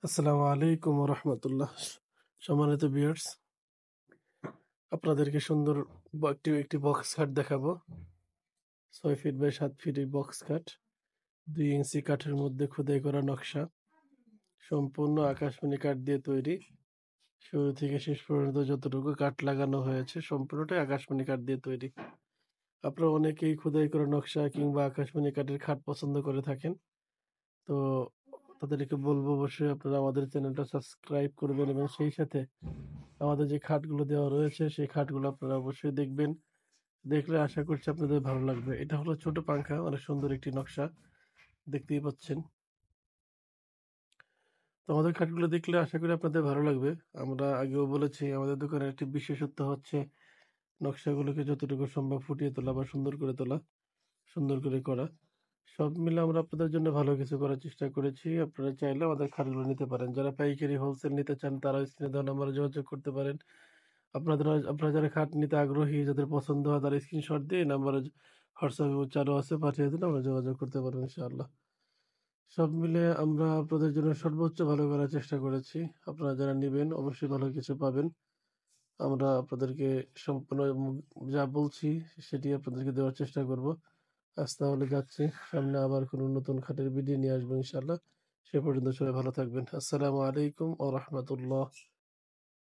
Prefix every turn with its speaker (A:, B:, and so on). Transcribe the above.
A: আসসালামু আলাইকুম রহমতুল্লাহ। সম্মানিত ভিউয়ার্স, আপনাদেরকে সুন্দর একটি একটি বক্স খাট দেখাবো। 6 ফিট বাই 7 ফিট এই বক্স খাট 2 ইঞ্চি কাঠের মধ্যে খোদাই করা নকশা, সম্পূর্ণ আকাশমণি কাঠ দিয়ে তৈরি। শুরু থেকে শেষ পর্যন্ত যতটুকু কাঠ লাগানো হয়েছে সম্পূর্ণটাই আকাশমণি কাঠ দিয়ে তৈরি। আপনারা অনেকেই খোদাই করা নকশা কিংবা আকাশমণি কাঠের খাট পছন্দ করে থাকেন, তো তাদেরকে বলবো অবশ্যই আপনারা আমাদের চ্যানেলটা সাবস্ক্রাইব করবেন এবং সেই সাথে আমাদের যে খাটগুলো দেওয়া রয়েছে সেই খাটগুলো আপনারা অবশ্যই দেখবেন। দেখলে আশা করছি আপনাদের ভালো লাগবে। এটা হলো ছোট পাংখা, অনেক সুন্দর একটি নকশা, দেখতেই পাচ্ছেন। তো আমাদের খাটগুলো দেখলে আশা করি আপনাদের ভালো লাগবে। আমরা আগেও বলেছি আমাদের দোকানের একটি বিশেষত্ব হচ্ছে নকশাগুলোকে যতটুকু সম্ভব ফুটিয়ে তোলা বা সুন্দর করে তোলা, সুন্দর করে করা। সব মিলে আমরা আপনাদের জন্য ভালো কিছু করার চেষ্টা করেছি। আপনারা চাইলে আমাদের খাটগুলো নিতে পারেন। যারা পাইকারি হোলসেল নিতে চান তারা স্ক্রিনে দেওয়া নাম্বারে যোগাযোগ করতে পারেন। আপনারা যারা খাট নিতে আগ্রহী, যাদের পছন্দ হয় তারা স্ক্রিনশট দিয়ে এই নাম্বারে হোয়াটসঅ্যাপে চালু আছে পাঠিয়ে দিলে আমরা যোগাযোগ করতে পারবো ইনশাআল্লাহ। সব মিলে আমরা আপনাদের জন্য সর্বোচ্চ ভালো করার চেষ্টা করেছি। আপনারা যারা নিবেন অবশ্যই ভালো কিছু পাবেন। আমরা আপনাদেরকে সম্পূর্ণ যা বলছি সেটি আপনাদেরকে দেওয়ার চেষ্টা করব। আজ তাহলে যাচ্ছি, সামনে আবার কোনো নতুন খাটের ভিডিও নিয়ে আসবো ইনশাআল্লাহ। সে পর্যন্ত সবাই ভালো থাকবেন। আসসালামু আলাইকুম ওয়া রাহমাতুল্লাহ।